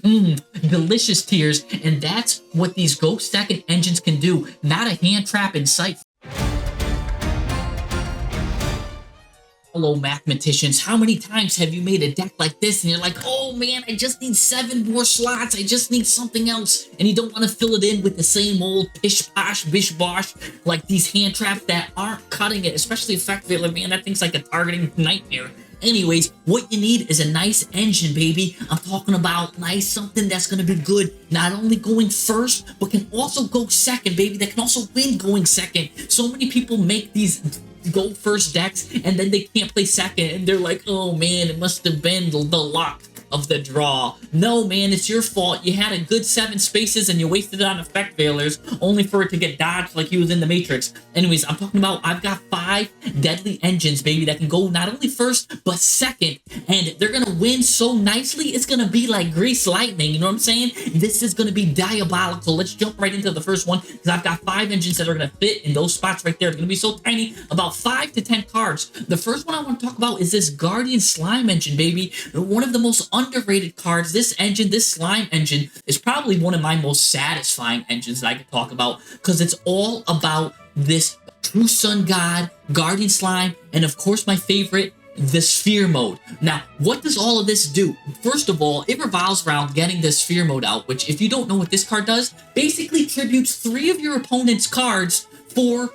Delicious tears, and that's what these Go Second engines can do. Not a hand trap in sight. Hello, mathematicians. How many times have you made a deck like this and you're like, oh man, I just need 7 more slots. I just need something else. And you don't want to fill it in with the same old pish-posh, bish-bosh, like these hand traps that aren't cutting it, especially Effect Veiler. Man, that thing's like a targeting nightmare. Anyways, what you need is a nice engine, baby. I'm talking about nice something that's going to be good, not only going first, but can also go second, baby. That can also win going second. So many people make these go first decks and then they can't play second and they're like, oh man, it must have been the luck of the draw. No, man, it's your fault. You had a good 7 spaces and you wasted it on Effect Veilers only for it to get dodged like he was in the Matrix. Anyways, I'm talking about I've got 5 deadly engines, baby, that can go not only first, but second. And they're going to win so nicely, it's going to be like grease lightning. You know what I'm saying? This is going to be diabolical. Let's jump right into the first one because I've got 5 engines that are going to fit in those spots right there. They're going to be so tiny, about 5 to 10 cards. The first one I want to talk about is this Guardian Slime engine, baby. One of the most underrated cards. This engine, this slime engine, is probably one of my most satisfying engines that I could talk about because it's all about this True Sun God, Guardian Slime, and of course my favorite, the Sphere Mode. Now, what does all of this do? First of all, it revolves around getting the Sphere Mode out, which if you don't know what this card does, basically tributes 3 of your opponent's cards for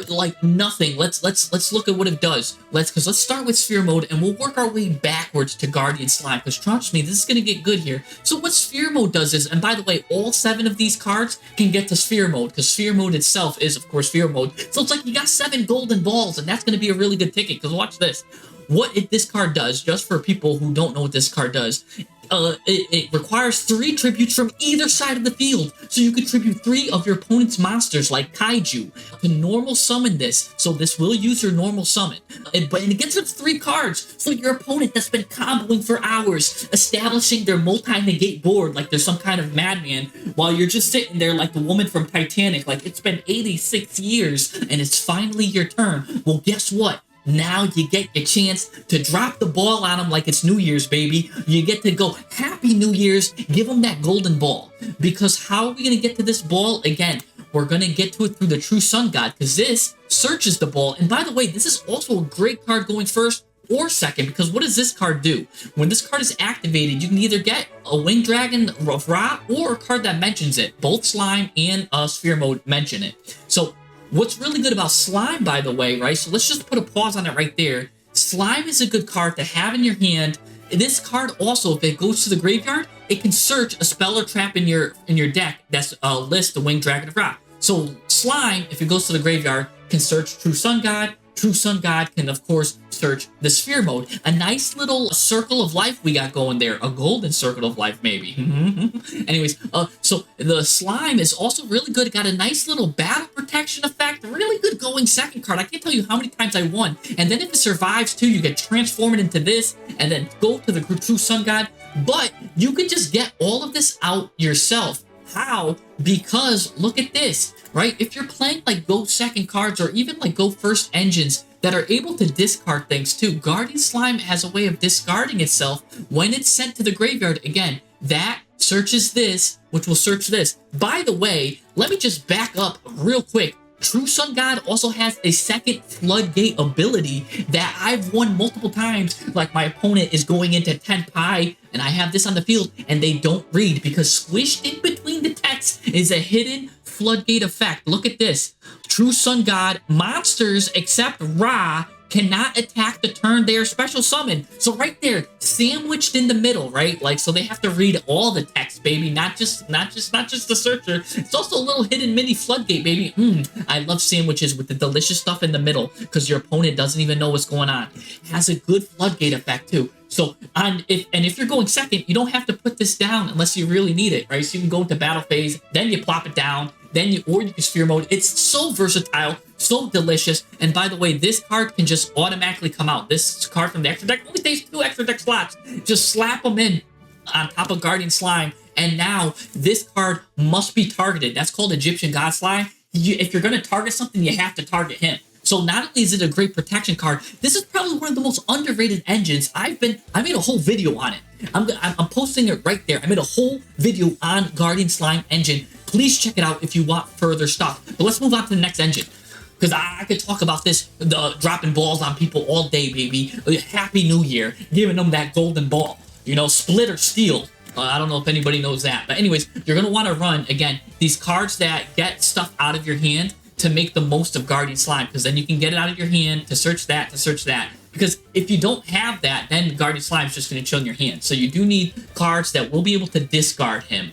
like nothing. Let's look at what it does. Let's start with Sphere Mode and we'll work our way backwards to Guardian Slime because trust me, this is gonna get good here. So what Sphere Mode does is, and by the way, all 7 of these cards can get to Sphere Mode because Sphere Mode itself is of course Sphere Mode. So it's like you got 7 golden balls and that's gonna be a really good ticket because watch this. What this card does, just for people who don't know what this card does, it requires 3 tributes from either side of the field. So you can tribute 3 of your opponent's monsters like Kaiju to normal summon this. So this will use your normal summon. And it gets its 3 cards. So your opponent that's been comboing for hours, establishing their multi-negate board like they're some kind of madman, while you're just sitting there like the woman from Titanic, like it's been 86 years and it's finally your turn. Well, guess what? Now you get your chance to drop the ball on them like it's New Year's, baby. You get to go, Happy New Year's, give them that golden ball. Because how are we going to get to this ball? Again, we're going to get to it through the True Sun God, because this searches the ball. And by the way, this is also a great card going first or second, because what does this card do? When this card is activated, you can either get a Winged Dragon of Ra or a card that mentions it. Both Slime and Sphere Mode mention it. So what's really good about Slime, by the way, right? So let's just put a pause on it right there. Slime is a good card to have in your hand. This card also, if it goes to the graveyard, it can search a spell or trap in your deck that's list the Winged Dragon of Ra. So Slime, if it goes to the graveyard, can search True Sun God. True Sun God can, of course, search the Sphere Mode. A nice little circle of life we got going there. A golden circle of life, maybe. Anyways, so the Slime is also really good. It got a nice little battle protection effect. Really good going second card. I can't tell you how many times I won. And then if it survives, too, you can transform it into this and then go to the True Sun God. But you can just get all of this out yourself. How? Because look at this, right? If you're playing like go second cards or even like go first engines that are able to discard things too, Guardian Slime has a way of discarding itself when it's sent to the graveyard. Again, that searches this, which will search this. By the way, let me just back up real quick. True Sun God also has a second floodgate ability that I've won multiple times. Like my opponent is going into 10 pi and I have this on the field and they don't read because squished in between the text is a hidden floodgate effect. Look at this. True Sun God monsters except Ra cannot attack the turn they are special summoned. So right there, sandwiched in the middle, right? Like, so they have to read all the text, baby, not just the searcher. It's also a little hidden mini floodgate, baby. I love sandwiches with the delicious stuff in the middle because your opponent doesn't even know what's going on. It has a good floodgate effect too. So if you're going second, you don't have to put this down unless you really need it, right? So you can go into battle phase, then you plop it down, then you can Sphere Mode. It's so versatile, so delicious. And by the way, this card can just automatically come out. This card from the extra deck only takes 2 extra deck slots. Just slap them in on top of Guardian Slime. And now this card must be targeted. That's called Egyptian God Slime. If you're going to target something, you have to target him. So not only is it a great protection card, this is probably one of the most underrated engines. I made a whole video on it. I'm posting it right there. I made a whole video on Guardian Slime engine. Please check it out if you want further stuff. But let's move on to the next engine, because I could talk about this, dropping balls on people all day, baby. Happy New Year, giving them that golden ball. You know, split or steal. I don't know if anybody knows that. But anyways, you're going to want to run, again, these cards that get stuff out of your hand to make the most of Guardian Slime, because then you can get it out of your hand to search that, Because if you don't have that, then Guardian Slime's just going to chill in your hand. So you do need cards that will be able to discard him,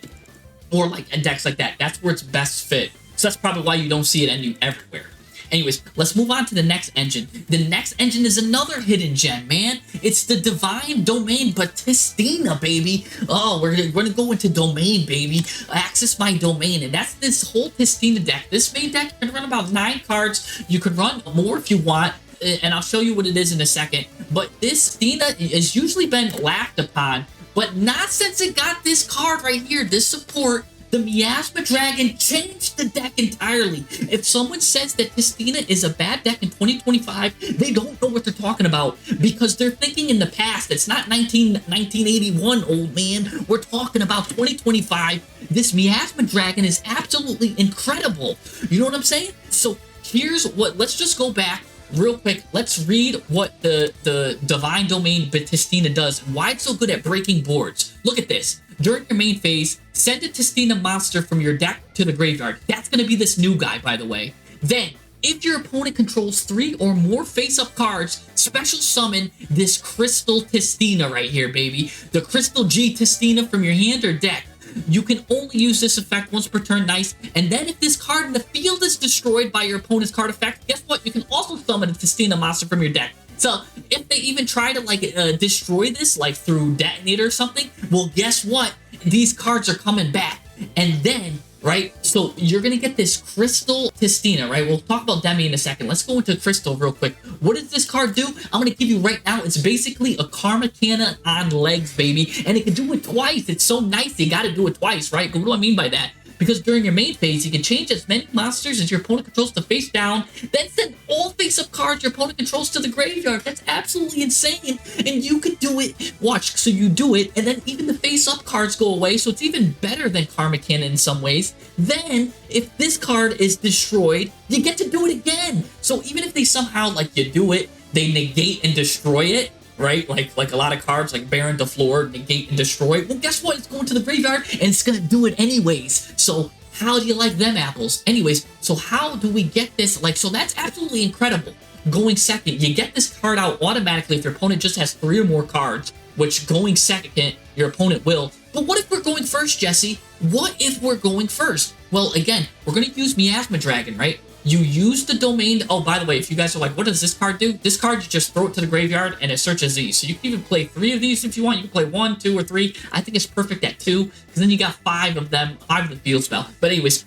or like decks like that. That's where it's best fit. So that's probably why you don't see it everywhere. Anyways, let's move on to the next engine. The next engine is another hidden gem, man. It's the Divine Domain, but Tistina, baby. Oh, we're gonna go into Domain, baby. Access my Domain, and that's this whole Tistina deck. This main deck, you can run about 9 cards. You can run more if you want, and I'll show you what it is in a second. But this Tistina has usually been laughed upon, but not since it got this card right here, this support. The Miasma Dragon changed the deck entirely. If someone says that Tistina is a bad deck in 2025, they don't know what they're talking about, because they're thinking in the past. It's not 1981, old man. We're talking about 2025. This Miasma Dragon is absolutely incredible. You know what I'm saying? So here's what, let's just go back real quick. Let's read what the Divine Domain Tistina does and why it's so good at breaking boards. Look at this. During your main phase, send a Tistina monster from your deck to the graveyard. That's going to be this new guy, by the way. Then, if your opponent controls 3 or more face-up cards, special summon this Crystal Tistina right here, baby. The Crystal G Tistina from your hand or deck. You can only use this effect once per turn, nice. And then if this card in the field is destroyed by your opponent's card effect, guess what? You can also summon a Tistina monster from your deck. So if they even try to like destroy this, like through detonator or something, well, guess what? These cards are coming back. And then, right, so you're going to get this Crystal Tistina, right? We'll talk about Demi in a second. Let's go into Crystal real quick. What does this card do? I'm going to give you right now. It's basically a Karma Cannon on legs, baby. And it can do it twice. It's so nice. You got to do it twice, right? But what do I mean by that? Because during your main phase, you can change as many monsters as your opponent controls to face down, then send all face-up cards your opponent controls to the graveyard. That's absolutely insane, and you can do it. Watch, so you do it, and then even the face-up cards go away, so it's even better than Karma Cannon in some ways. Then, if this card is destroyed, you get to do it again. So even if they somehow, like, you do it, they negate and destroy it, right? Like a lot of cards like Baron de Fleur, negate and destroy. Well, guess what? It's going to the graveyard and it's going to do it anyways. So how do you like them apples? Anyways, so how do we get this? Like, so that's absolutely incredible. Going second, you get this card out automatically if your opponent just has 3 or more cards, which going second, your opponent will. But what if we're going first, Jesse? What if we're going first? Well, again, we're going to use Miasma Dragon, right? You use the domain. Oh, by the way, if you guys are like, what does this card do? This card, you just throw it to the graveyard and it searches these. So you can even play 3 of these if you want. You can play 1, 2, or 3. I think it's perfect at 2 because then you got 5 of them, 5 of the field spell. But anyways,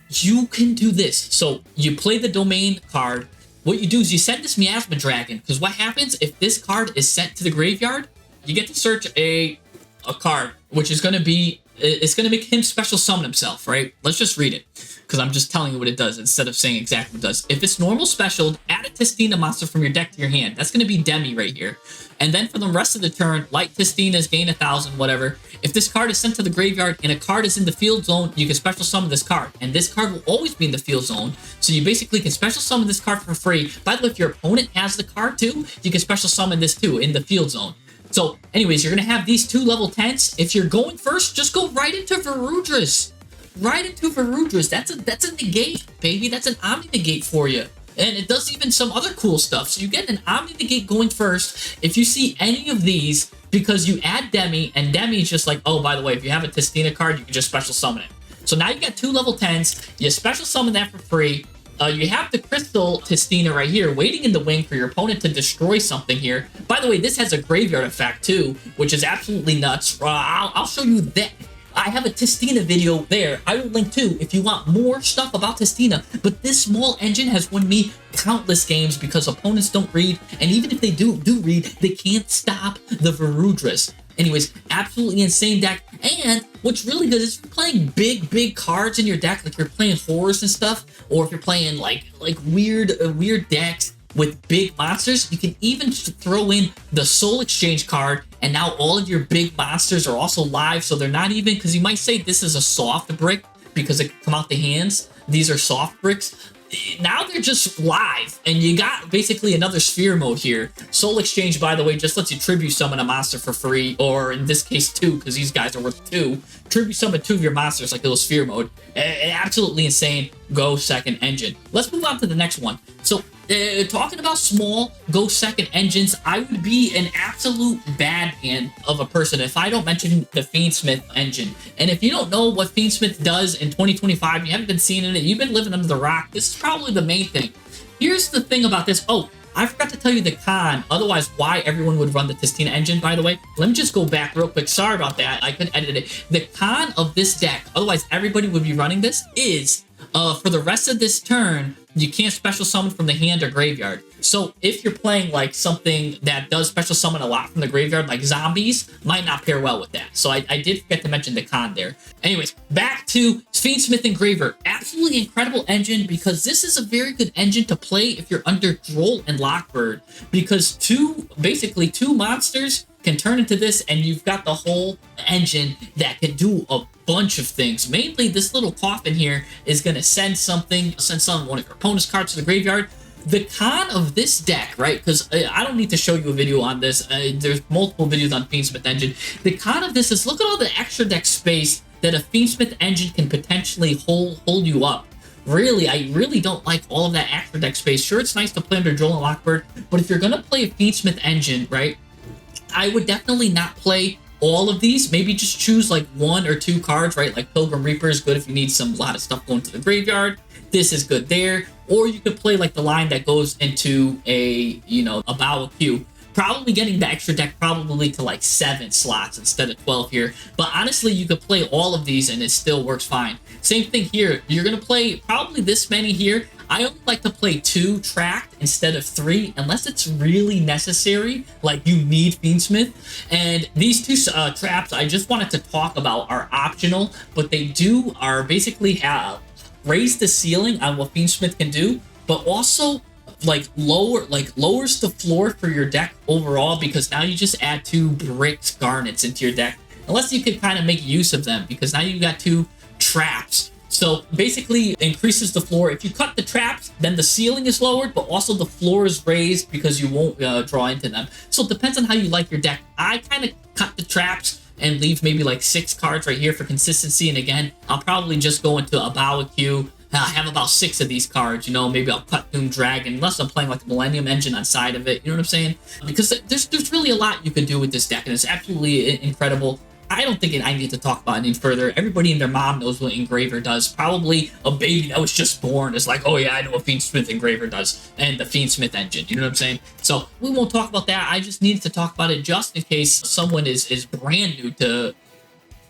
you can do this. So you play the domain card. What you do is you send this Miasma Dragon, because what happens if this card is sent to the graveyard? You get to search a card, which is going to be, it's going to make him special summon himself, right? Let's just read it, because I'm just telling you what it does instead of saying exactly what it does. If it's normal special, add a Tistina monster from your deck to your hand. That's going to be Demi right here. And then for the rest of the turn, like Tistina's, gain 1,000, whatever. If this card is sent to the graveyard and a card is in the field zone, you can special summon this card. And this card will always be in the field zone. So you basically can special summon this card for free. By the way, if your opponent has the card too, you can special summon this too in the field zone. So anyways, you're going to have these 2 level 10s. If you're going first, just go right into Varudras. Right into Varudras. That's a negate, baby. That's an Omni negate for you. And it does even some other cool stuff. So you get an Omni negate going first. If you see any of these, because you add Demi, and Demi is just like, oh, by the way, if you have a Tistina card, you can just special summon it. So now you got 2 level 10s. You special summon that for free. You have the Crystal Tistina right here waiting in the wing for your opponent to destroy something here. By the way, this has a graveyard effect too, which is absolutely nuts. I'll show you that. I have a Tistina video there. I will link too if you want more stuff about Tistina. But this small engine has won me countless games because opponents don't read. And even if they do read, they can't stop the Varudras. Anyways, absolutely insane deck. And what's really good is if you're playing big cards in your deck, like you're playing horrors and stuff, or if you're playing like weird decks with big monsters, you can even throw in the Soul Exchange card, and now all of your big monsters are also live, so they're not even, because you might say this is a soft brick because it can come out the hands. These are soft bricks. Now they're just live, and you got basically another sphere mode here. Soul Exchange, by the way, just lets you tribute summon a monster for free, or in this case 2, because these guys are worth 2. Tribute summon 2 of your monsters like a little sphere mode. Absolutely insane. Go second engine. Let's move on to the next one. So talking about small go second engines, I would be an absolute bad man of a person if I don't mention the Fiendsmith engine. And if you don't know what Fiendsmith does in 2025, you haven't been seeing it, you've been living under the rock, this is probably the main thing. Here's the thing about this. Oh, I forgot to tell you the con, otherwise why everyone would run the Tistina engine, by the way. Let me just go back real quick. Sorry about that. I could edit it. The con of this deck, otherwise everybody would be running this, is for the rest of this turn, you can't special summon from the hand or graveyard. So if you're playing like something that does special summon a lot from the graveyard, like zombies, might not pair well with that. So I did forget to mention the con there. Anyways, back to Fiendsmith Engraver. Absolutely incredible engine, because this is a very good engine to play if you're under Droll and Lockbird, because basically two monsters can turn into this, and you've got the whole engine that can do a bunch of things. Mainly, this little coffin here is going to send one of your opponent's cards to the graveyard. The con of this deck, right, because I don't need to show you a video on this. There's multiple videos on Fiendsmith Engine. The con of this is, look at all the extra deck space that a Fiendsmith Engine can potentially hold you up. Really, I really don't like all of that extra deck space. Sure, it's nice to play under Droll and Lockbird, but if you're going to play a Fiendsmith Engine, right, I would definitely not play all of these. Maybe just choose like 1 or 2 cards, right? Like Pilgrim Reaper is good if you need a lot of stuff going to the graveyard. This is good there. Or you could play like the line that goes into a Bow Queue. Probably getting the extra deck probably to like 7 slots instead of 12 here. But honestly, you could play all of these and it still works fine. Same thing here. You're going to play probably this many here. I only like to play 2 tracked instead of 3, unless it's really necessary, like you need Fiendsmith. And these 2 traps I just wanted to talk about are optional, but they are basically have raise the ceiling on what Fiendsmith can do, but also lowers the floor for your deck overall, because now you just add 2 bricks garnets into your deck, unless you can kind of make use of them, because now you got 2 traps. So basically increases the floor. If you cut the traps, then the ceiling is lowered, but also the floor is raised because you won't draw into them. So it depends on how you like your deck. I kind of cut the traps and leave maybe like 6 cards right here for consistency. And again, I'll probably just go into a Bow Queue. I have about 6 of these cards, maybe I'll cut Doom Dragon, unless I'm playing like the Millennium Engine on side of it, you know what I'm saying? Because there's really a lot you can do with this deck, and it's absolutely incredible. I don't think I need to talk about it any further. Everybody and their mom knows what Engraver does. Probably a baby that was just born is like, oh yeah, I know what Fiendsmith Engraver does, and the Fiendsmith engine, you know what I'm saying? So we won't talk about that. I just needed to talk about it just in case someone is brand new to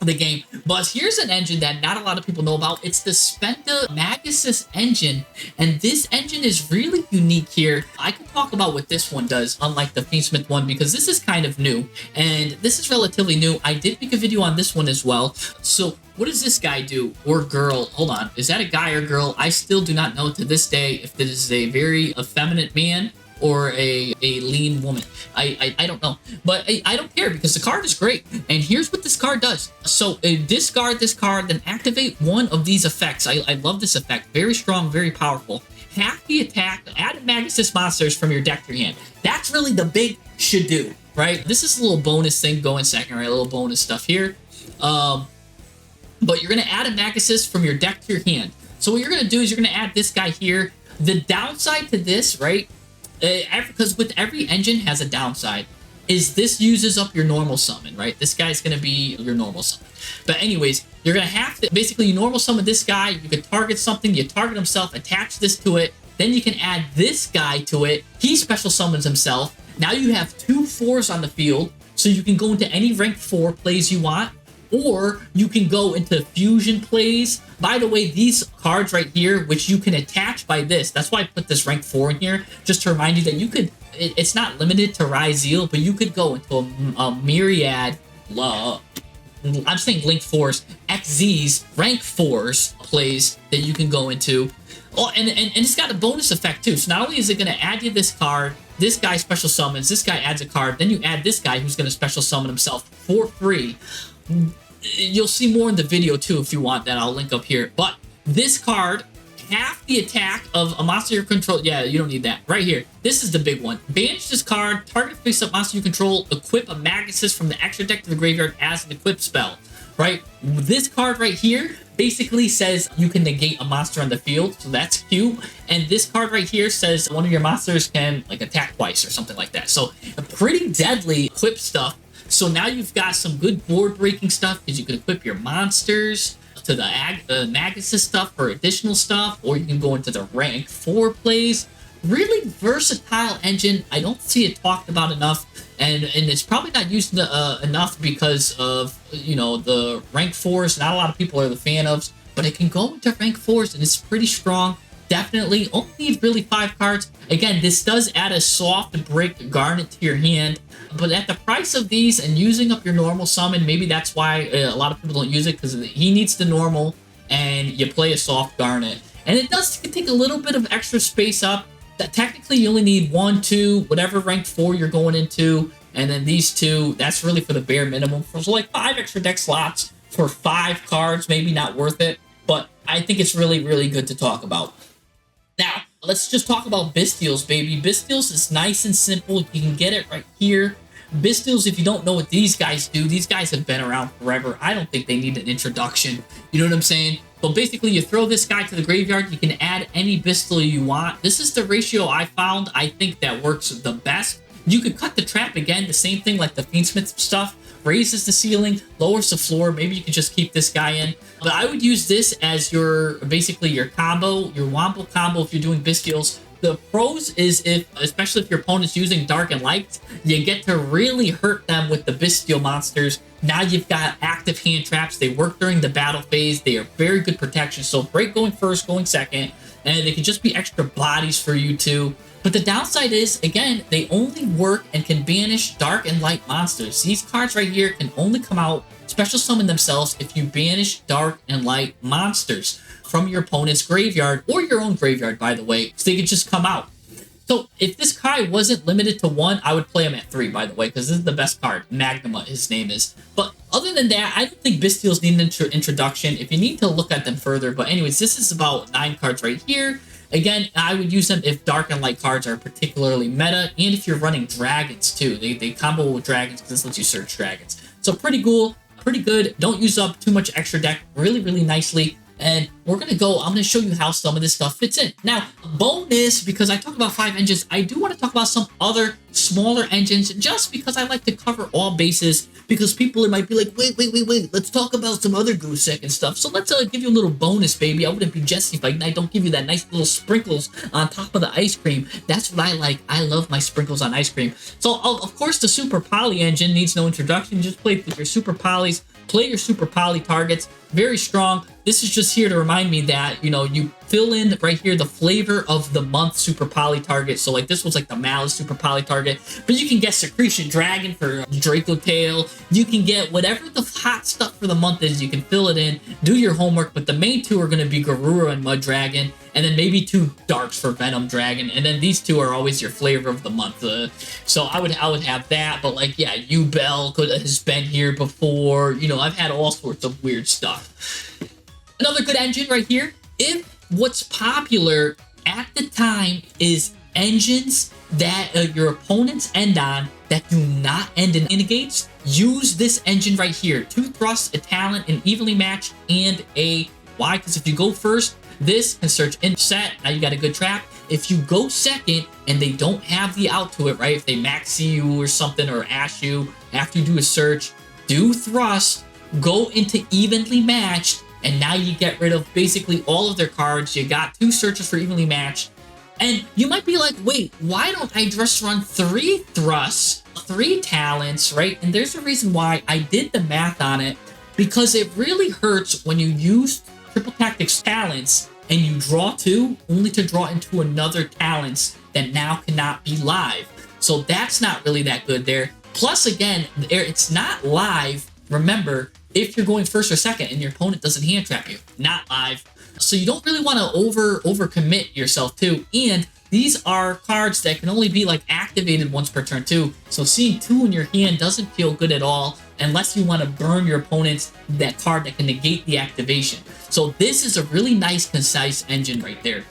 the game. But here's an engine that not a lot of people know about. It's the Spenta Magistus engine, and this engine is really unique here. I can talk about what this one does, unlike the Fiendsmith one, because this is kind of new, and this is relatively new. I did make a video on this one as well. So what does this guy do, or girl? Hold on, is that a guy or girl? I still do not know to this day if this is a very effeminate man or a lean woman. I don't know, but I don't care, because the card is great. And here's what this card does. So discard this card, then activate one of these effects. I love this effect. Very strong, very powerful. Half the attack, add Magistus monsters from your deck to your hand. That's really the big should do, right? This is a little bonus thing going second, right? A little bonus stuff here. But you're going to add a Magistus from your deck to your hand. So what you're going to do is you're going to add this guy here. The downside to this, right, because with every engine has a downside, is this uses up your normal summon, right? This guy's going to be your normal summon. But anyways, you're going to have to, basically, you normal summon this guy, you can target something, you target himself, attach this to it, then you can add this guy to it, he special summons himself. Now you have 2 4s on the field, so you can go into any rank 4 plays you want, or you can go into fusion plays. By the way, these cards right here, which you can attach by this, that's why I put this rank 4 in here, just to remind you that you could, it's not limited to Ryzeal, but you could go into a myriad I'm saying Link 4s, XZs, rank 4s plays that you can go into. Oh, and it's got a bonus effect too. So not only is it going to add you this card, this guy special summons, this guy adds a card, then you add this guy who's going to special summon himself for free. You'll see more in the video too if you want that. I'll link up here. But this card, half the attack of a monster you control. Yeah, you don't need that. Right here. This is the big one. Banish this card, target face-up monster you control, equip a Magistus from the extra deck to the graveyard as an equip spell. Right? This card right here basically says you can negate a monster on the field, so that's cute. And this card right here says one of your monsters can like attack twice or something like that. So a pretty deadly equip stuff. So now you've got some good board breaking stuff because you can equip your monsters to the Magistus stuff for additional stuff, or you can go into the rank 4 plays. Really versatile engine. I don't see it talked about enough, and it's probably not used enough because of, you know, the rank 4s. Not a lot of people are the fan of, but it can go into rank 4s and it's pretty strong. Definitely only need really 5 cards. Again, this does add a soft break garnet to your hand, but at the price of these and using up your normal summon, maybe that's why a lot of people don't use it, because he needs the normal and you play a soft garnet. And it does take a little bit of extra space up. That technically you only need 1, 2, whatever rank 4 you're going into, and then these 2, that's really for the bare minimum. So like 5 extra deck slots for 5 cards, maybe not worth it, but I think it's really, really good to talk about. Now, let's just talk about Bystials, baby. Bystials is nice and simple. You can get it right here. Bystials, if you don't know what these guys do, these guys have been around forever. I don't think they need an introduction. You know what I'm saying? But basically, you throw this guy to the graveyard. You can add any Bystial you want. This is the ratio I found. I think that works the best. You could cut the trap again. The same thing like the Fiendsmith stuff. Raises the ceiling, lowers the floor. Maybe you could just keep this guy in. But I would use this as your, basically your combo, your wombo combo if you're doing Bystials. The pros is especially if your opponent's using Dark and Light, you get to really hurt them with the Bystial monsters. Now you've got active hand traps. They work during the battle phase. They are very good protection. So break going first, going second, and they can just be extra bodies for you too. But the downside is, again, they only work and can banish Dark and Light monsters. These cards right here can only come out, special summon themselves, if you banish Dark and Light monsters from your opponent's graveyard, or your own graveyard, by the way, so they can just come out. So if this card wasn't limited to 1, I would play him at 3, by the way, because this is the best card. Magnuma, his name is. But other than that, I don't think Bystials need an introduction. If you need to look at them further. But anyways, this is about 9 cards right here. Again, I would use them if Dark and Light cards are particularly meta, and if you're running dragons too. They combo with dragons because this lets you search dragons. So pretty cool, pretty good. Don't use up too much extra deck. Really, really nicely. And we're going to go, I'm going to show you how some of this stuff fits in. Now, bonus, because I talk about 5 engines, I do want to talk about some other smaller engines, just because I like to cover all bases, because people might be like, wait, let's talk about some other goose egg and stuff. So let's give you a little bonus, baby. I wouldn't be Jesse if I don't give you that nice little sprinkles on top of the ice cream. That's what I like. I love my sprinkles on ice cream. So, of course, the Super Poly engine needs no introduction. Just play with your Super Polys. Play your Super Poly targets. Very strong. This is just here to remind me that, you know, you fill in right here the flavor of the month Super Poly target. So like this was like the Malice Super Poly target, but you can get Secretion Dragon for Draco Tail. You can get whatever the hot stuff for the month is. You can fill it in, do your homework, but the main 2 are going to be Garura and Mud Dragon, and then maybe 2 Darks for Venom Dragon, and then these 2 are always your flavor of the month. So I would have that, but like, yeah, Ubel has been here before. You know, I've had all sorts of weird stuff. Another good engine right here. If what's popular at the time is engines that your opponents end on that do not end in negates, use this engine right here. 2 thrusts, a talent, an evenly matched, and a why? Because if you go first, this can search in set. Now you got a good trap. If you go second and they don't have the out to it, right? If they max you or something or ash you after you do a search, do thrust, go into evenly matched, and now you get rid of basically all of their cards. You got 2 searches for evenly matched. And you might be like, wait, why don't I just run 3 thrusts, 3 talents, right? And there's a reason why. I did the math on it, because it really hurts when you use Triple Tactics talents and you draw 2 only to draw into another talents that now cannot be live. So that's not really that good there. Plus, again, it's not live. Remember, if you're going first or second and your opponent doesn't hand trap you, not live. So you don't really want to overcommit yourself too. And these are cards that can only be like activated once per turn too. So seeing 2 in your hand doesn't feel good at all unless you want to burn your opponent's that card that can negate the activation. So this is a really nice, concise engine right there.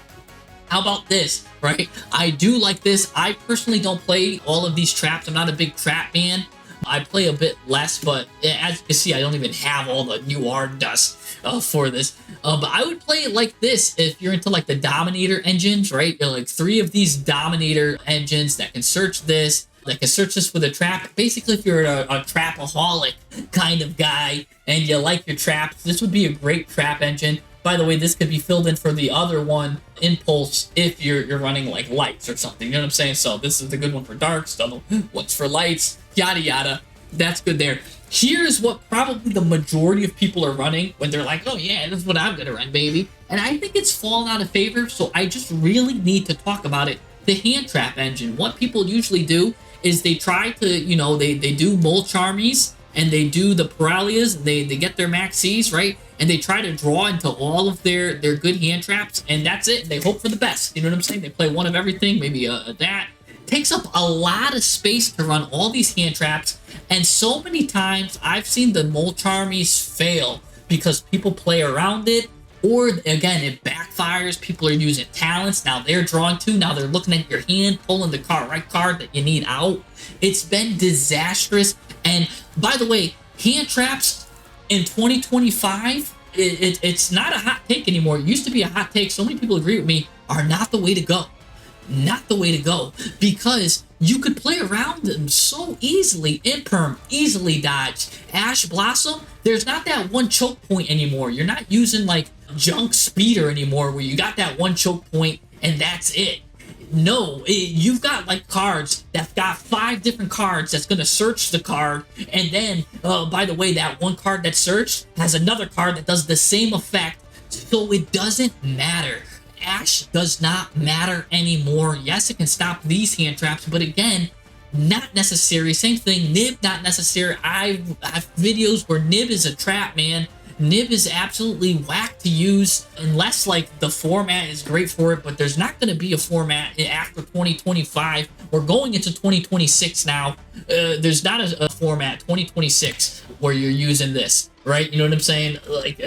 How about this, right? I do like this. I personally don't play all of these traps. I'm not a big trap man. I play a bit less, but as you can see, I don't even have all the new art dust for this. But I would play it like this if you're into like the Dominator engines, right? Like 3 of these Dominator engines that can search this, that can search this with a trap. Basically, if you're a trapaholic kind of guy and you like your traps, this would be a great trap engine. By the way, this could be filled in for the other one, Impulse, if you're running like lights or something. You know what I'm saying? So this is the good one for darks, the other one's for lights, yada yada. That's good there. Here's what probably the majority of people are running when they're like, oh yeah, this is what I'm gonna run, baby. And I think it's fallen out of favor, so I just really need to talk about it. The hand trap engine. What people usually do is they try to, you know, they do Mulch Armies and they do the Perez, they get their maxis, right? And they try to draw into all of their good hand traps, and that's it. They hope for the best. You know what I'm saying? They play one of everything, maybe that. Takes up a lot of space to run all these hand traps, and so many times I've seen the Mulch Armies fail because people play around it, or again, it backfires. People are using talents. Now they're drawing to, now they're looking at your hand, pulling the right card that you need out. It's been disastrous. And by the way, hand traps in 2025, it's not a hot take anymore. It used to be a hot take. So many people agree with me, are not the way to go. Not the way to go, because you could play around them so easily. Imperm, easily dodge. Ash Blossom, there's not that one choke point anymore. You're not using like Junk Speeder anymore where you got that one choke point and that's it. No, you've got like cards that got 5 different cards that's going to search the card, and then, by the way, that one card that searched has another card that does the same effect, so it doesn't matter. Ash does not matter anymore. Yes, it can stop these hand traps, but again, not necessary. Same thing, Nib, not necessary. I have videos where Nib is a trap, man. Nib is absolutely whack to use unless like the format is great for it, but there's not going to be a format after 2025. We're going into 2026 now. There's not a format 2026 where you're using this, right? You know what I'm saying? Like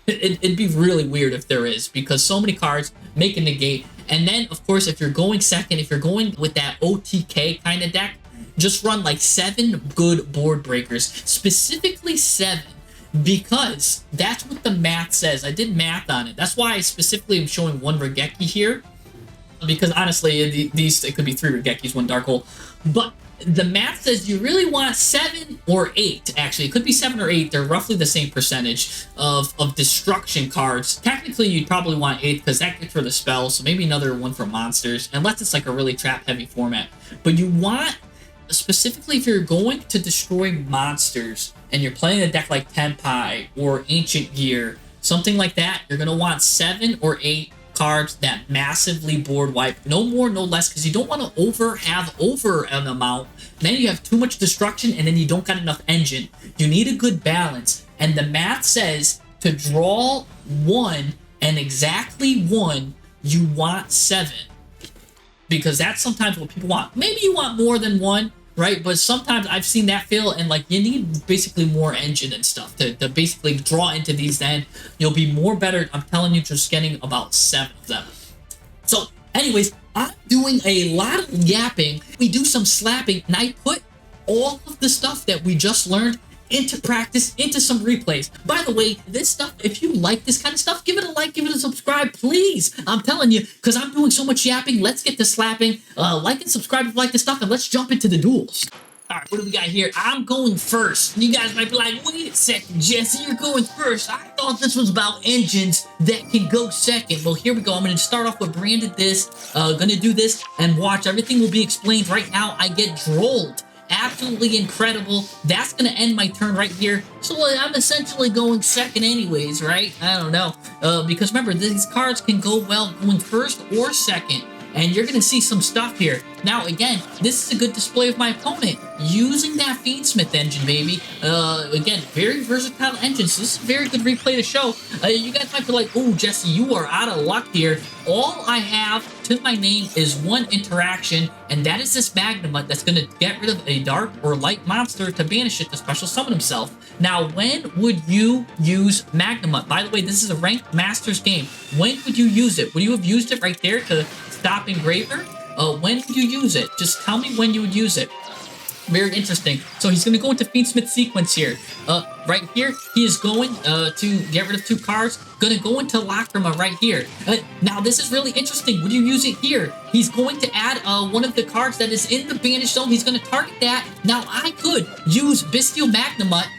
it'd be really weird if there is, because so many cards make a negate. And then of course, if you're going second, if you're going with that OTK kind of deck, just run like 7 good board breakers, specifically 7. Because that's what the math says. I did math on it. That's why I specifically am showing 1 Regeki here. Because honestly, these, it could be 3 Regekis, 1 Dark Hole. But the math says you really want 7 or 8. Actually, it could be 7 or 8. They're roughly the same percentage of destruction cards. Technically, you'd probably want 8 because that gets for the spells. So maybe another one for monsters. Unless it's like a really trap-heavy format. But you want, specifically if you're going to destroy monsters and you're playing a deck like Tenpai or Ancient Gear, something like that, you're going to want 7 or 8 cards that massively board wipe. No more, no less, because you don't want to have over an amount. Then you have too much destruction and then you don't got enough engine. You need a good balance. And the math says to draw 1 and exactly 1, you want 7. Because that's sometimes what people want. Maybe you want more than 1, right? But sometimes I've seen that fail, and like you need basically more engine and stuff to basically draw into these. Then you'll be more better. I'm telling you, just getting about 7 of them. So anyways, I'm doing a lot of yapping. We do some slapping, and I put all of the stuff that we just learned into practice, into some replays. By the way, this stuff, if you like this kind of stuff, give it a like, give it a subscribe, please. I'm telling you, because I'm doing so much yapping. Let's get to slapping. Like and subscribe if you like this stuff, and let's jump into the duels. All right, what do we got here? I'm going first. You guys might be like, wait a second, Jesse, you're going first. I thought this was about engines that can go second. Well, here we go. I'm going to start off with branded this. Going to do this, and watch. Everything will be explained right now. I get drolled. Absolutely incredible. That's going to end my turn right here. So I'm essentially going second anyways, right? I don't know. Because remember, these cards can go well going first or second. and you're gonna see some stuff here. Now, again, this is a good display of my opponent using that Fiendsmith engine, baby. Again, very versatile engine, so this is a very good replay to show. You guys might be like, oh, Jesse, you are out of luck here. All I have to my name is one interaction, and that is this Magnemite that's going to get rid of a dark or light monster to banish it to special summon himself. Now, when would you use Magnemite? By the way, this is a ranked Masters game. When would you use it? Would you have used it right there to stop Engraver? When would you use it? Just tell me when you would use it. Very interesting. So he's going to go into Fiendsmith sequence here. Right here, he is going to get rid of 2 cards. Going to go into Lacrima right here. Now, this is really interesting. Would you use it here? He's going to add one of the cards that is in the banish zone. He's going to target that. Now, I could use Bystial Magnemite,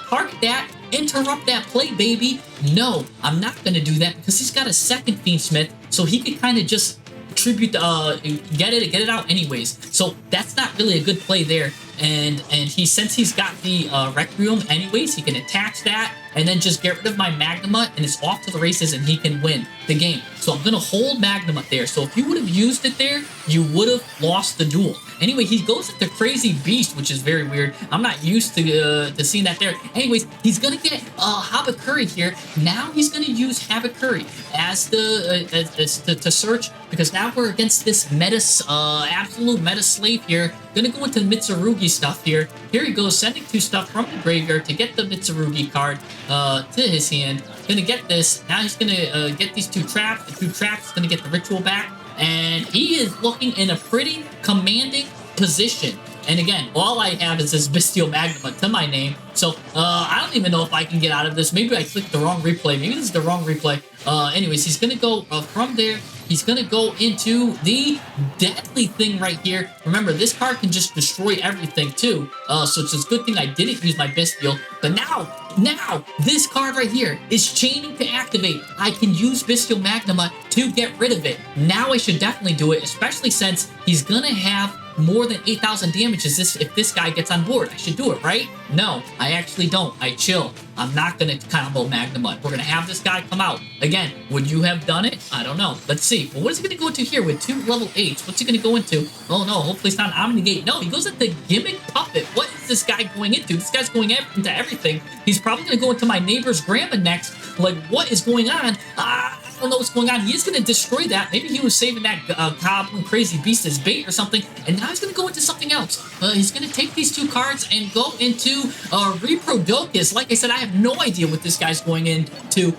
target that, interrupt that play, baby. No, I'm not going to do that because he's got a second Fiendsmith, so he could kind of just tribute get it out anyways. So that's not really a good play there. And since he's got the Requiem anyways, he can attach that and then just get rid of my Magnemite, and it's off to the races, and he can win the game. So I'm gonna hold Magnemite there. So if you would have used it there, you would have lost the duel. Anyway, he goes into Crazy Beast, which is very weird. I'm not used to seeing that there. Anyways, he's gonna get Habakuri here. Now he's gonna use Habakuri as to search, because now we're against this absolute meta slave here. Gonna go into Mitsurugi stuff here. Here he goes, sending 2 stuff from the graveyard to get the Mitsurugi card to his hand. Gonna get this. Now he's gonna get these 2 traps. The 2 traps, gonna get the ritual back. And he is looking in a pretty commanding position. And again, all I have is this Bystial Magnemite to my name. So, I don't even know if I can get out of this. Maybe I clicked the wrong replay. Maybe this is the wrong replay. Anyways, he's gonna go from there. He's gonna go into the deadly thing right here. Remember, this card can just destroy everything too. So it's a good thing I didn't use my Bystial. But now, this card right here is chaining to activate. I can use Bystial Magnemite to get rid of it. Now I should definitely do it, especially since he's gonna have more than 8,000 damage if this guy gets on board. I should do it, right? No, I actually don't. I chill. I'm not going to combo Magnemite. We're going to have this guy come out. Again, would you have done it? I don't know. Let's see. Well, what is he going to go into here with 2 level 8s? What's he going to go into? Oh, no. Hopefully it's not an Omnigate. No, he goes into Gimmick Puppet. What is this guy going into? This guy's going into everything. He's probably going to go into my neighbor's grandma next. Like, what is going on? I don't know what's going on. He is going to destroy that. Maybe he was saving that Goblin Crazy Beast as bait or something, and now he's going to go into something else. He's going to take these 2 cards and go into Reprodocus. Like I said, I have no idea what this guy's going into.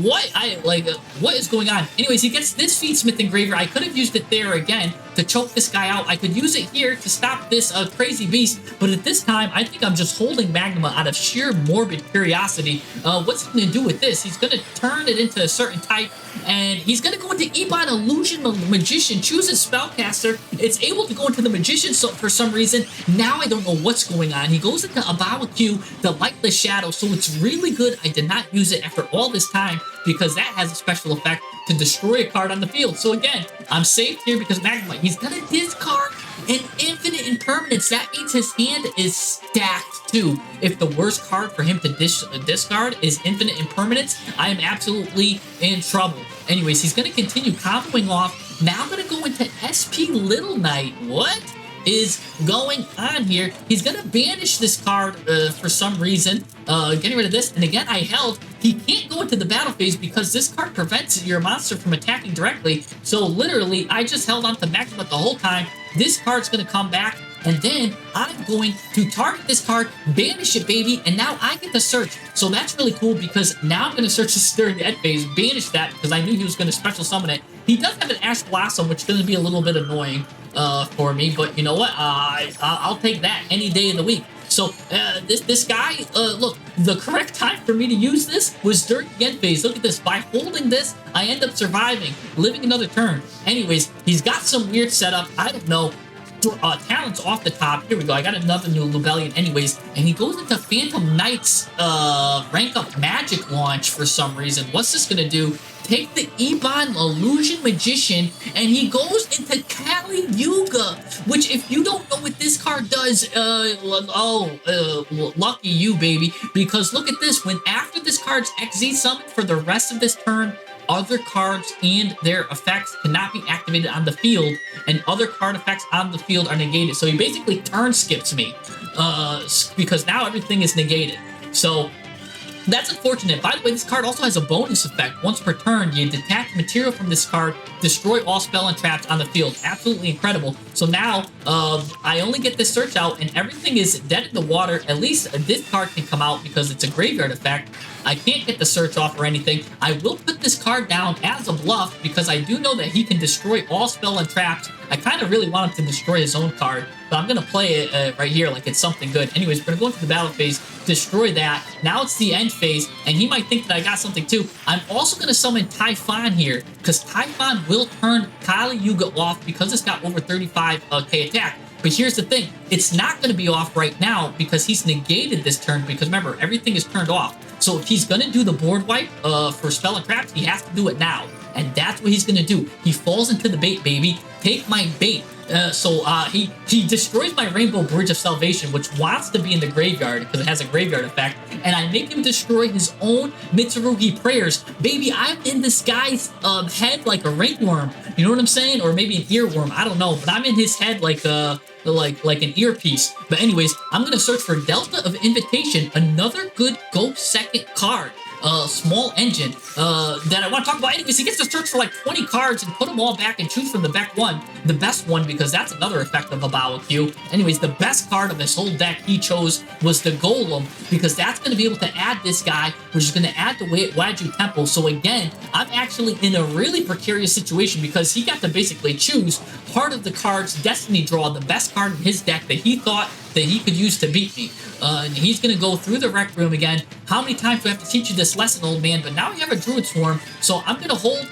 What is going on? Anyways, he gets this Fiendsmith Engraver. I could have used it there again to choke this guy out. I could use it here to stop this Crazy Beast, but at this time, I think I'm just holding Magma out of sheer morbid curiosity. What's he going to do with this? He's going to turn it into a certain type, and he's going to go into Ebon Illusion Magician, chooses Spellcaster. It's able to go into the Magician for some reason. Now I don't know what's going on. He goes into Abawa Q, the Lightless Shadow, so it's really good I did not use it after all this time, because that has a special effect to destroy a card on the field. So again, I'm safe here because Magnemite, he's going to discard an infinite impermanence. That means his hand is stacked too. If the worst card for him to discard is infinite impermanence, I am absolutely in trouble. Anyways, he's going to continue comboing off. Now I'm going to go into SP Little Knight. What is going on here? He's going to banish this card for some reason, getting rid of this. And again, I held. He can't go into the battle phase because this card prevents your monster from attacking directly. So literally, I just held on to Magma the whole time. This card's going to come back, and then I'm going to target this card, banish it, baby, and now I get to search. So that's really cool because now I'm going to search this during the end phase, banish that because I knew he was going to special summon it. He does have an Ash Blossom, which is going to be a little bit annoying for me, but you know what? I'll take that any day of the week. So this guy, look, the correct time for me to use this was during the end phase. Look at this. By holding this, I end up surviving, living another turn. Anyways, he's got some weird setup. I don't know. Talents off the top. Here we go. I got another new Lubellion anyways. And he goes into Phantom Knight's rank up magic launch for some reason. What's this going to do? Take the Ebon Illusion Magician, and he goes into Kali Yuga, which if you don't know what this card does, lucky you, baby, because look at this. When after this card's XZ summoned for the rest of this turn, other cards and their effects cannot be activated on the field, and other card effects on the field are negated. So he basically turn skips me because now everything is negated. So that's unfortunate. By the way, this card also has a bonus effect. Once per turn, you detach material from this card, destroy all spell and traps on the field. Absolutely incredible. So now, I only get this search out, and everything is dead in the water. At least this card can come out because it's a graveyard effect. I can't get the search off or anything. I will put this card down as a bluff because I do know that he can destroy all spell and traps. I kind of really want him to destroy his own card, but I'm going to play it right here like it's something good. Anyways, we're going to go into the battle phase, destroy that. Now it's the end phase, and he might think that I got something too. I'm also going to summon Typhon here, because Typhon will turn Kali Yuga off because it's got over 35k attack. But here's the thing, it's not going to be off right now because he's negated this turn, because remember, everything is turned off. So if he's going to do the board wipe for spell and traps, he has to do it now. And that's what he's going to do. He falls into the bait, baby. Take my bait. He destroys my Rainbow Bridge of Salvation, which wants to be in the graveyard because it has a graveyard effect, and I make him destroy his own Mitsurugi prayers. Baby, I'm in this guy's head like a ringworm. You know what I'm saying? Or maybe an earworm. I don't know, but I'm in his head like an earpiece. But anyways, I'm gonna search for Delta of Invitation, another good go second card. Small engine that I want to talk about. Anyways, he gets to search for like 20 cards and put them all back and choose from the best one, because that's another effect of a Bow Q. Anyways, the best card of this whole deck he chose was the Golem, because that's going to be able to add this guy, which is going to add the Waju Temple. So again, I'm actually in a really precarious situation because he got to basically choose part of the cards Destiny Draw, the best card in his deck that he thought that he could use to beat me. And he's going to go through the Rec Room again. How many times do I have to teach you this lesson, old man? But now we have a Druid Swarm, so I'm going to hold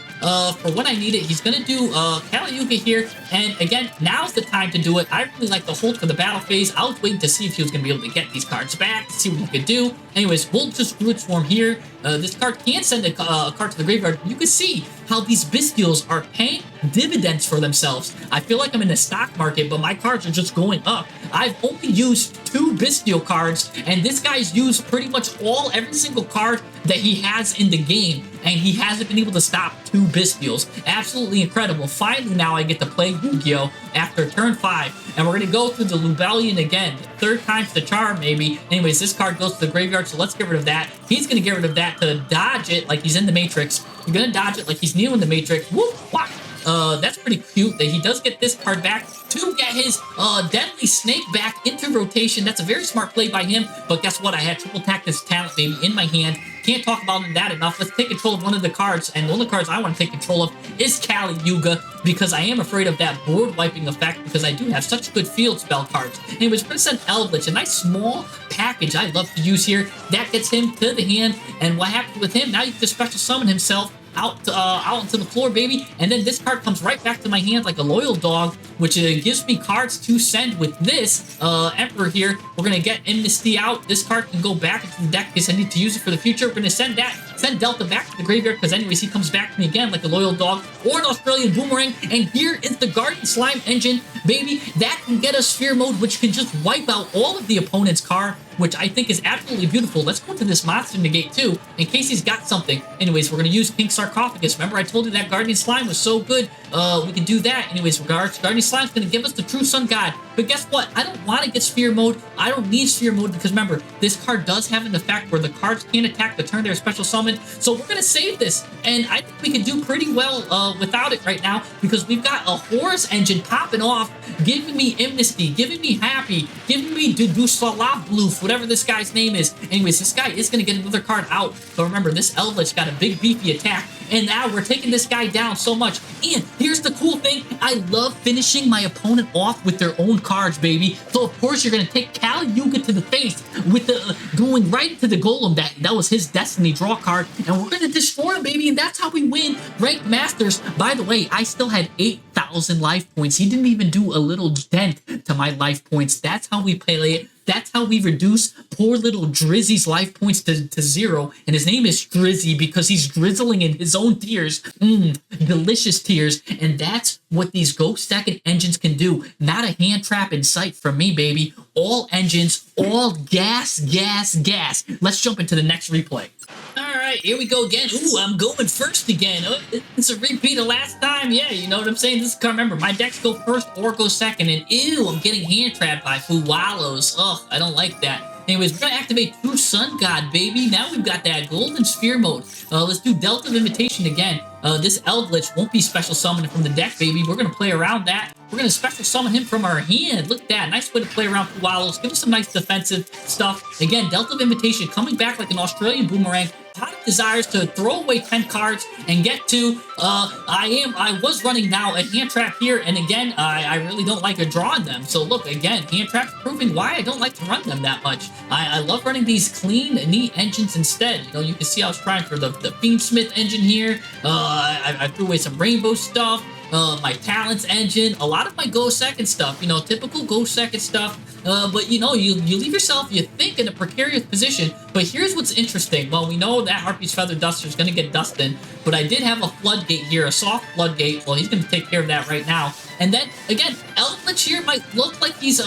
for when I need it. He's going to do Kali Yuga here, and again, now's the time to do it. I really like to hold for the battle phase. I was waiting to see if he was going to be able to get these cards back, to see what he could do. Anyways, we'll just Druid Swarm here. This card can send a card to the graveyard. You can see how these Bystials are paying dividends for themselves. I feel like I'm in the stock market, but my cards are just going up. I've only used 2 Bystial cards, and this guy's used pretty much every single card that he has in the game, and he hasn't been able to stop 2 Bystials. Absolutely incredible. Finally, now I get to play Yu-Gi-Oh! After turn 5, and we're going to go through the Lubellion again. 3rd time's the charm, maybe. Anyways, this card goes to the graveyard, so let's get rid of that. He's going to get rid of that to dodge it like he's in the Matrix. You're going to dodge it like he's new in the Matrix. Whoop, whack. That's pretty cute that he does get this card back to get his Deadly Snake back into rotation. That's a very smart play by him, but guess what? I had triple tactics talent, baby, in my hand. Can't talk about that enough. Let's take control of one of the cards, and one of the cards I want to take control of is Kali Yuga, because I am afraid of that board wiping effect, because I do have such good field spell cards. Anyways, we're going to send Eldritch, a nice small package I love to use here. That gets him to the hand, and what happens with him? Now you can special summon himself out onto the floor, baby, and then this card comes right back to my hand like a loyal dog, which gives me cards to send with this Emperor here. We're gonna get Amnesty out. This card can go back into the deck because I need to use it for the future. We're gonna send Delta back to the graveyard, because anyways he comes back to me again like a loyal dog, or an Australian Boomerang. And here is the Guardian Slime Engine, baby, that can get us Sphere Mode, which can just wipe out all of the opponent's card, which I think is absolutely beautiful. Let's go to this Monster Negate too, in case he's got something. Anyways, we're going to use Pink Sarcophagus. Remember I told you that Guardian Slime was so good? We can do that. Anyways, Guardian Slime's going to give us the True Sun God. But guess what? I don't want to get Sphere Mode. I don't need Sphere Mode, because remember, this card does have an effect where the cards can't attack the turn they're special summoned. So we're going to save this, and I think we can do pretty well without it right now, because we've got a Horus Engine popping off, giving me Amnesty, giving me Happy, giving me Bloof, whatever this guy's name is. Anyways, this guy is going to get another card out. But remember, this Eldritch got a big beefy attack, and now we're taking this guy down so much. And here's the cool thing. I love finishing my opponent off with their own cards, baby. So of course you're going to take Kali Yuga to the face with the going right into the Golem. That was his Destiny Draw card, and we're going to destroy him, baby, and that's how we win Ranked Masters. By the way, I still had 8,000 life points. He didn't even do a little dent to my life points. That's how we play it. That's how we reduce poor little Drizzy's life points to 0. And his name is Drizzy because he's drizzling in his own tears. Delicious tears. And that's what these Ghost Stacking engines can do. Not a hand trap in sight from me, baby. All engines, all gas, gas, gas. Let's jump into the next replay. All right. right, here we go again. Ooh, I'm going first again. Oh, it's a repeat of last time. Yeah, you know what I'm saying? This is, remember, my decks go first or go second, and ew, I'm getting hand trapped by Fuwalos. Ugh, I don't like that. Anyways, we're gonna activate True Sun God, baby. Now we've got that Golden Sphere mode. Let's do Delta of Invitation again. This Eldritch won't be special summoning from the deck, baby. We're gonna play around that. We're gonna special summon him from our hand. Look at that, nice way to play around Fuwalos. Give us some nice defensive stuff. Again, Delta of Invitation coming back like an Australian boomerang. Pot of Desires to throw away 10 cards and get to, I was running now a hand trap here, and again, I really don't like drawing them. So look, again, hand traps proving why I don't like to run them that much. I love running these clean, neat engines instead. You know, you can see I was trying for the Fiendsmith engine here. I threw away some rainbow stuff. My talents engine, a lot of my go second stuff, you know, typical go second stuff. But you know, you leave yourself, you think, in a precarious position. But here's what's interesting. Well, we know that Harpy's Feather Duster is going to get dusted, but I did have a floodgate here, a soft floodgate. Well, he's going to take care of that right now. And then, again, Eldritch here might look like he's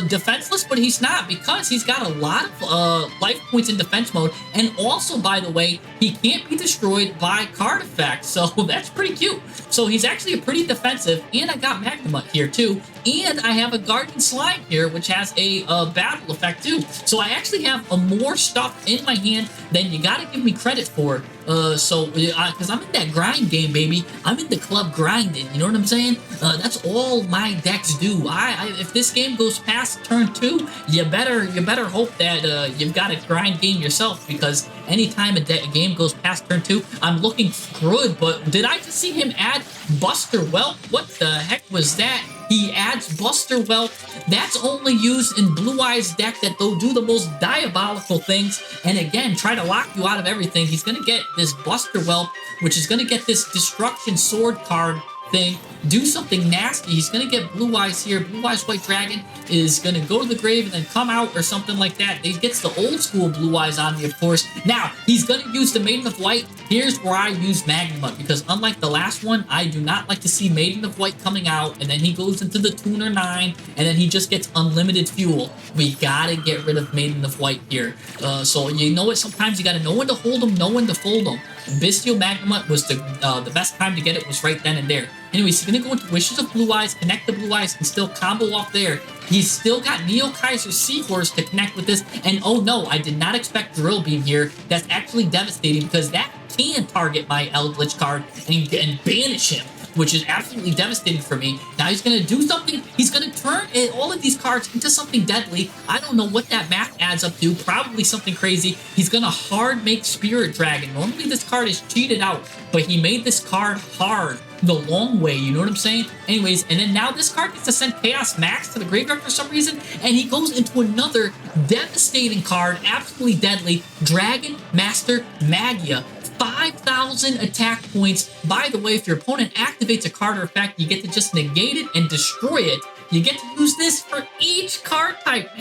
defenseless, but he's not, because he's got a lot of life points in defense mode. And also, by the way, he can't be destroyed by card effects, so that's pretty cute. So he's actually a pretty defensive, and I got Magnemite here too. And I have a Guardian Slime here, which has a battle effect too. So I actually have more stuff in my hand than you gotta give me credit for. Because I'm in that grind game, baby. I'm in the club grinding, you know what I'm saying? That's all my decks do. If this game goes past turn 2, you better hope that you've got a grind game yourself, because anytime a game goes past turn 2, I'm looking good. But did I just see him add Buster Whelp? What the heck was that? He adds Buster Whelp. That's only used in Blue Eyes deck that they'll do the most diabolical things. And again, try to lock you out of everything. He's going to get this Buster Whelp, which is going to get this Destruction Sword card thing, do something nasty. He's going to get Blue Eyes here. Blue Eyes White Dragon is going to go to the grave and then come out or something like that. He gets the old school Blue Eyes on me, of course. Now, he's going to use the Maiden of White. Here's where I use Magnemite, because unlike the last one, I do not like to see Maiden of White coming out, and then he goes into the Tuner 9, and then he just gets unlimited fuel. We got to get rid of Maiden of White here. So you know what? Sometimes you got to know when to hold them, know when to fold them. Bystial Magnemite was the best time to get it, was right then and there. Anyways, he's going to go into Wishes of Blue Eyes, connect the Blue Eyes, and still combo off there. He's still got Neo Kaiser Seahorse to connect with this. And oh no, I did not expect Drill Beam here. That's actually devastating, because that can target my Eldritch card and banish him, which is absolutely devastating for me. Now he's going to do something. He's going to turn all of these cards into something deadly. I don't know what that math adds up to. Probably something crazy. He's going to hard make Spirit Dragon. Normally this card is cheated out, but he made this card hard the long way, you know what I'm saying? Anyways, and then now this card gets to send Chaos Max to the graveyard for some reason, and he goes into another devastating card, absolutely deadly, Dragon Master Magia. 5,000 attack points. By the way, if your opponent activates a card or effect, you get to just negate it and destroy it. You get to use this for each card type,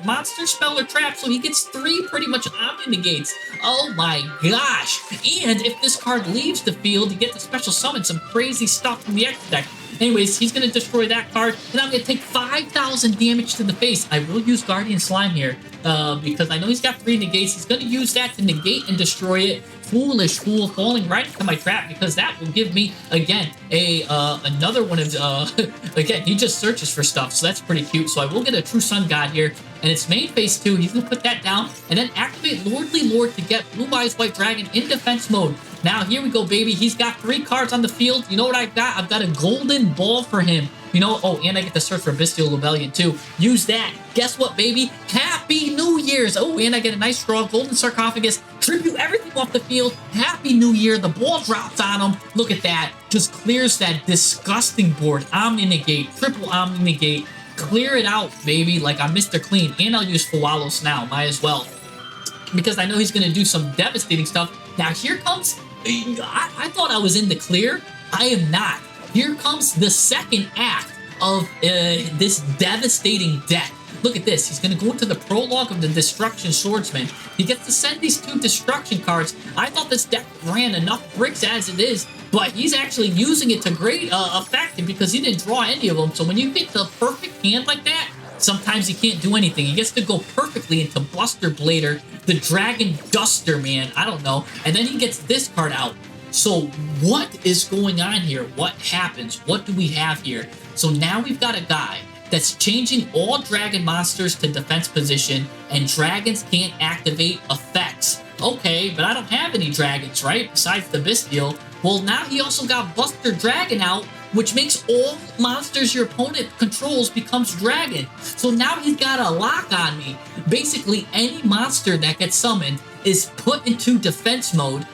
monster, spell, or trap, so he gets 3 pretty much Omni Negates. Oh my gosh. And if this card leaves the field, you get to special summon some crazy stuff from the X deck. Anyways, he's going to destroy that card, and I'm going to take 5,000 damage to the face. I will use Guardian Slime here, because I know he's got 3 negates. He's going to use that to negate and destroy it. Foolish fool, falling right into my trap, because that will give me, again, another one of, again, he just searches for stuff, so that's pretty cute. So I will get a True Sun God here, and it's main phase 2. He's going to put that down, and then activate Lordly Lord to get Blue Eyes White Dragon in defense mode. Now, here we go, baby. He's got 3 cards on the field. You know what I've got? I've got a Golden Ball for him. You know, oh, and I get to search for Bystial Rebellion, too. Use that. Guess what, baby? Happy New Year's. Oh, and I get a nice draw. Golden Sarcophagus. Tribute everything off the field. Happy New Year. The ball drops on him. Look at that. Just clears that disgusting board. Omni Negate. Triple Omni Negate. Clear it out, baby, like I'm Mr. Clean. And I'll use Fuwalos now. Might as well, because I know he's going to do some devastating stuff. Now, here comes... I thought I was in the clear. I am not. Here comes the second act of this devastating deck. Look at this. He's going to go into the prologue of the Destruction Swordsman. He gets to send these 2 destruction cards. I thought this deck ran enough bricks as it is, but he's actually using it to great effect, because he didn't draw any of them. So when you get the perfect hand like that, sometimes he can't do anything. He gets to go perfectly into Buster Blader, the Dragon Duster, man. I don't know. And then he gets this card out. So what is going on here? What happens? What do we have here? So now we've got a guy that's changing all dragon monsters to defense position, and dragons can't activate effects. Okay, but I don't have any dragons, right? Besides the Bystial. Well, now he also got Buster Dragon out, which makes all monsters your opponent controls becomes dragon. So now he's got a lock on me. Basically, any monster that gets summoned is put into defense mode,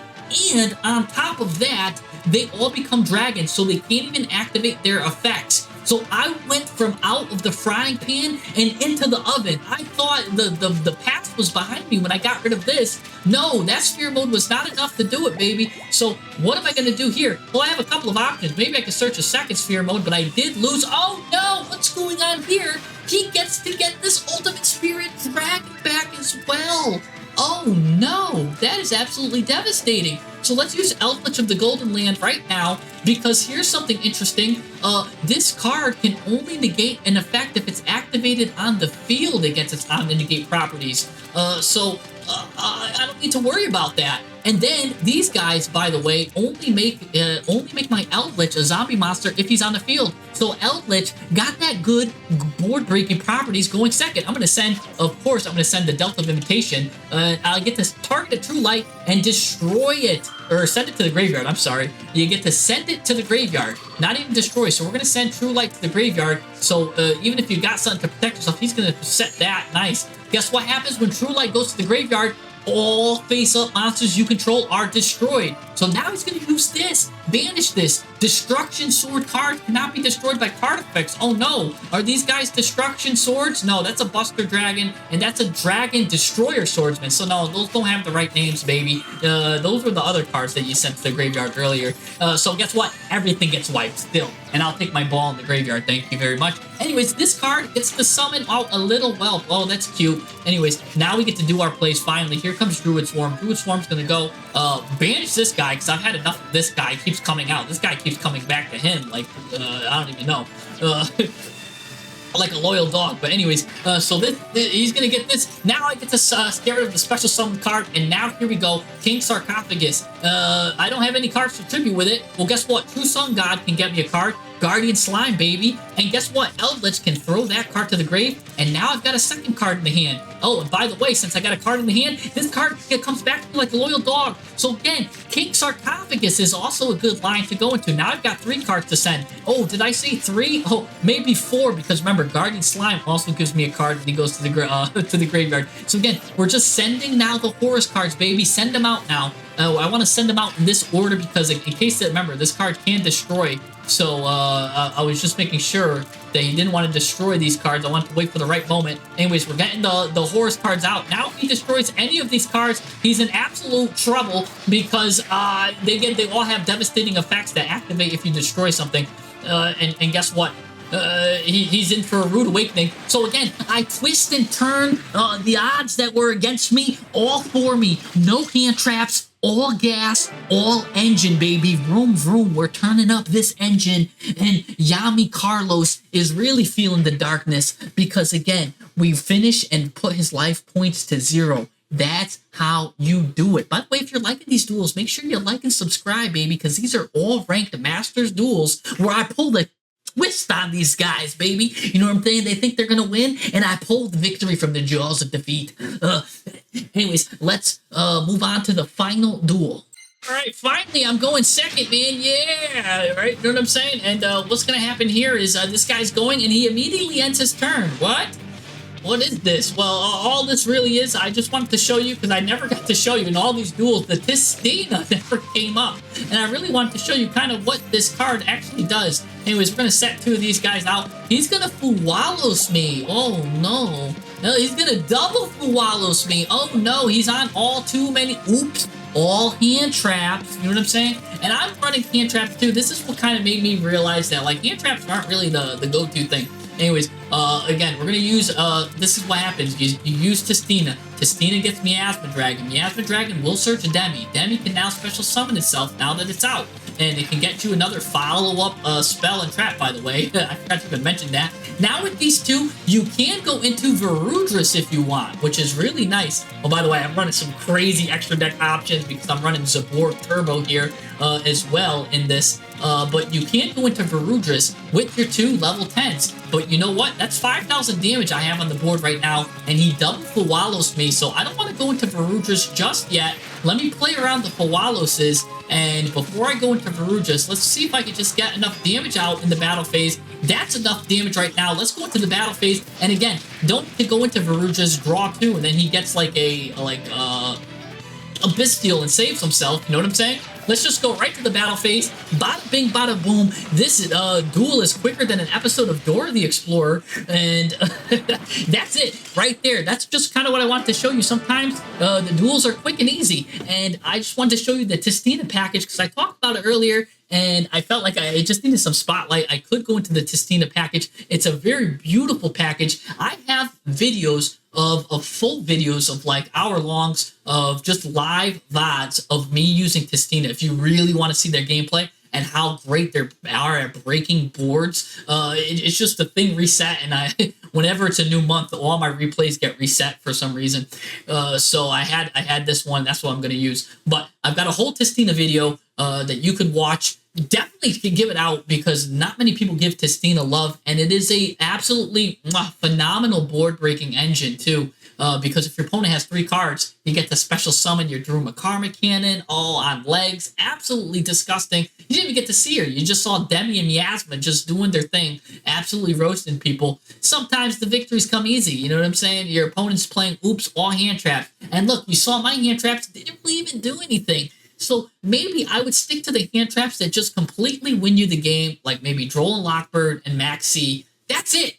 and on top of that, they all become dragons, so they can't even activate their effects. So I went from out of the frying pan and into the oven. I thought the past was behind me when I got rid of this. No, that sphere mode was not enough to do it, baby. So what am I going to do here? Well, I have a couple of options. Maybe I could search a second sphere mode, but I did lose. Oh, no, what's going on here? He gets to get this ultimate spirit dragon back as well. Oh, no, that is absolutely devastating. So let's use Eldritch of the Golden Land right now, because here's something interesting. This card can only negate an effect if it's activated on the field against its omni-negate properties. I don't need to worry about that. And then these guys, by the way, only make my Eldritch a zombie monster if he's on the field. So Eldritch got that good board breaking properties going second. I'm going to send, of course, I'm going to send the Delta of Invitation. I'll get to target a True Light and destroy it. Or send it to the graveyard, I'm sorry. You get to send it to the graveyard, not even destroy. So we're going to send True Light to the graveyard. So even if you got something to protect yourself, he's going to set that. Nice. Guess what happens when True Light goes to the graveyard? All face-up monsters you control are destroyed. So now he's going to use this. Banish this. Destruction Sword card cannot be destroyed by card effects. Oh no. Are these guys Destruction Swords? No, that's a Buster Dragon, and that's a Dragon Destroyer Swordsman. So no, those don't have the right names, baby. Those were the other cards that you sent to the graveyard earlier. So guess what? Everything gets wiped still. And I'll take my ball in the graveyard. Thank you very much. Anyways, this card gets to summon out a little whelp. Oh, that's cute. Anyways, now we get to do our plays finally. Here comes Druid Swarm. Druid Swarm's gonna go banish this guy, because I've had enough of this guy. He keeps coming out. This guy keeps coming back to him. Like, I don't even know. Like a loyal dog. But anyways, so he's gonna get this. Now I get to scare rid of the special summon card, and now here we go. King Sarcophagus. I don't have any cards to tribute with it. Well, guess what? True Sun God can get me a card. Guardian Slime, baby. And guess what? Eldritch can throw that card to the grave, and now I've got a second card in the hand. Oh, and by the way, since I got a card in the hand, this card comes back to me like a loyal dog. So again, King Sarcophagus is also a good line to go into. Now I've got 3 cards to send. Oh, did I say 3? Oh, maybe 4, because remember, Guardian Slime also gives me a card when he goes to the graveyard. So again, we're just sending now the Horus cards, baby. Send them out now. I want to send them out in this order because in case that, remember, this card can destroy. So I was just making sure that he didn't want to destroy these cards. I want to wait for the right moment. Anyways, we're getting the Horus cards out. Now if he destroys any of these cards, he's in absolute trouble because they all have devastating effects that activate if you destroy something. And guess what? He's in for a rude awakening. So again, I twist and turn the odds that were against me all for me. No hand traps. All gas, all engine, baby. Vroom, vroom. We're turning up this engine. And Yami Carlos is really feeling the darkness because, again, we finish and put his life points to 0. That's how you do it. By the way, if you're liking these duels, make sure you like and subscribe, baby, because these are all ranked Masters duels where I pull the twist on these guys, baby. You know what I'm saying? They think they're going to win, and I pull the victory from the jaws of defeat. Anyways, let's move on to the final duel. All right, finally, I'm going second, man. Yeah, right? You know what I'm saying? And what's going to happen here is this guy's going, and he immediately ends his turn. What? What is this? Well, all this really is, I just wanted to show you, because I never got to show you in all these duels, the Tistina never came up. And I really wanted to show you kind of what this card actually does. Anyways, we're going to set 2 of these guys out. He's going to Fuwalos me. Oh, no. No, he's going to double Fuwalos me. Oh, no. He's on all too many. Oops. All hand traps. You know what I'm saying? And I'm running hand traps, too. This is what kind of made me realize that, like, hand traps aren't really the go-to thing. Anyways, Again, we're gonna use, this is what happens. You use Tistina. Tistina gets Miasma Dragon. Miasma Dragon will search Demi. Demi can now special summon itself now that it's out. And it can get you another follow-up spell and trap, by the way. I forgot to even mention that. Now with these two, you can go into Varudris if you want, which is really nice. Oh, by the way, I'm running some crazy extra deck options because I'm running Zabor Turbo here as well in this. But you can't go into Varudris with your 2 level 10s. But you know what? That's 5,000 damage I have on the board right now, and he double Fawalos me, so I don't want to go into Varudris just yet. Let me play around the Fawaloses, and before I go into Varudris, let's see if I can just get enough damage out in the battle phase. That's enough damage right now. Let's go into the battle phase, and again, don't go into Varudris, draw 2, and then he gets like a Bystial and saves himself, you know what I'm saying? Let's just go right to the battle phase. Bada bing, bada boom. This duel is quicker than an episode of Dora the Explorer, and that's it right there. That's just kind of what I wanted to show you. Sometimes the duels are quick and easy, and I just wanted to show you the Tistina package because I talked about it earlier, and I felt like I just needed some spotlight. I could go into the Tistina package. It's a very beautiful package. I have videos of full videos of like hour-longs of just live VODs of me using Tistina. If you really want to see their gameplay and how great they are at breaking boards, it's just the thing reset, and whenever it's a new month, all my replays get reset for some reason. So I had this one. That's what I'm going to use. But I've got a whole Tistina video that you could watch. Definitely can give it out because not many people give Tistina love, and it is a absolutely phenomenal board breaking engine too. Because if your opponent has 3 cards, you get to special summon your Druma Karma Cannon all on legs. Absolutely disgusting. You didn't even get to see her. You just saw Demi and Miasma just doing their thing, absolutely roasting people. Sometimes the victories come easy. You know what I'm saying? Your opponent's playing oops, all hand traps. And look, you saw my hand traps. They didn't really even do anything. So maybe I would stick to the hand traps that just completely win you the game, like maybe Droll and Lockbird and Max C. That's it.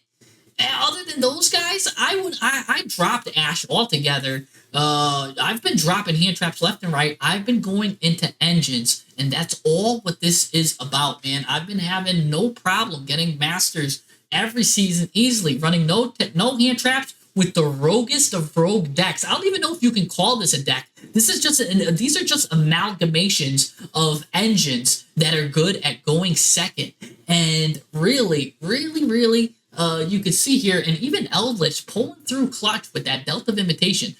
Other than those guys, I dropped Ash altogether. I've been dropping hand traps left and right. I've been going into engines, and that's all what this is about, man. I've been having no problem getting masters every season easily, running no hand traps with the roguest of rogue decks. I don't even know if you can call this a deck. These are just amalgamations of engines that are good at going second. And really, you can see here, and even Eldritch pulling through clutch with that Delta of Imitation.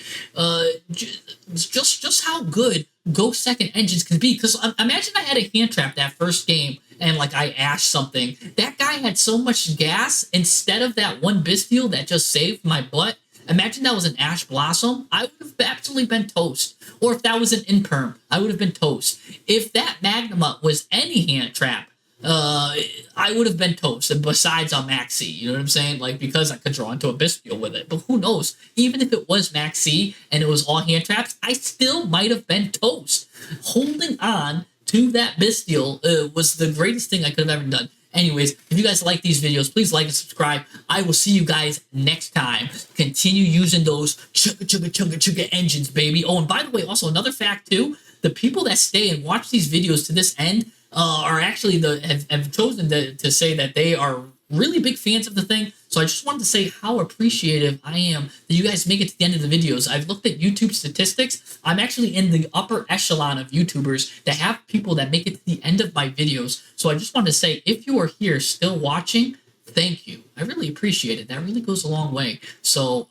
Just how good go second engines can be. Because imagine I had a hand trap that first game, and like I ashed something. That guy had so much gas instead of that one Bystial that just saved my butt. Imagine that was an Ash Blossom. I would have absolutely been toast. Or if that was an Imperm, I would have been toast. If that Magnamut was any hand trap, I would have been toast. And besides on Max C, you know what I'm saying? Like, because I could draw into a Bystial with it. But who knows? Even if it was Max C and it was all hand traps, I still might have been toast. Holding on to that Bystial was the greatest thing I could have ever done. Anyways, if you guys like these videos, please like and subscribe. I will see you guys next time. Continue using those chugga engines, baby. Oh, and by the way, also another fact too, the people that stay and watch these videos to this end are actually have chosen to say that they are really big fans of the thing. So I just wanted to say how appreciative I am that you guys make it to the end of the videos. I've looked at YouTube statistics. I'm actually in the upper echelon of YouTubers that have people that make it to the end of my videos. So I just wanted to say, if you are here still watching, thank you. I really appreciate it. That really goes a long way. So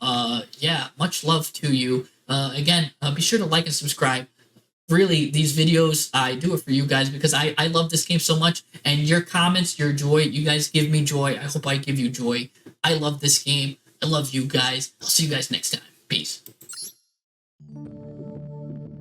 yeah, much love to you. Again, be sure to like and subscribe. Really, these videos, I do it for you guys because I love this game so much, and your comments, your joy, you guys give me joy. I hope I give you joy. I love this game. I love you guys. I'll see you guys next time.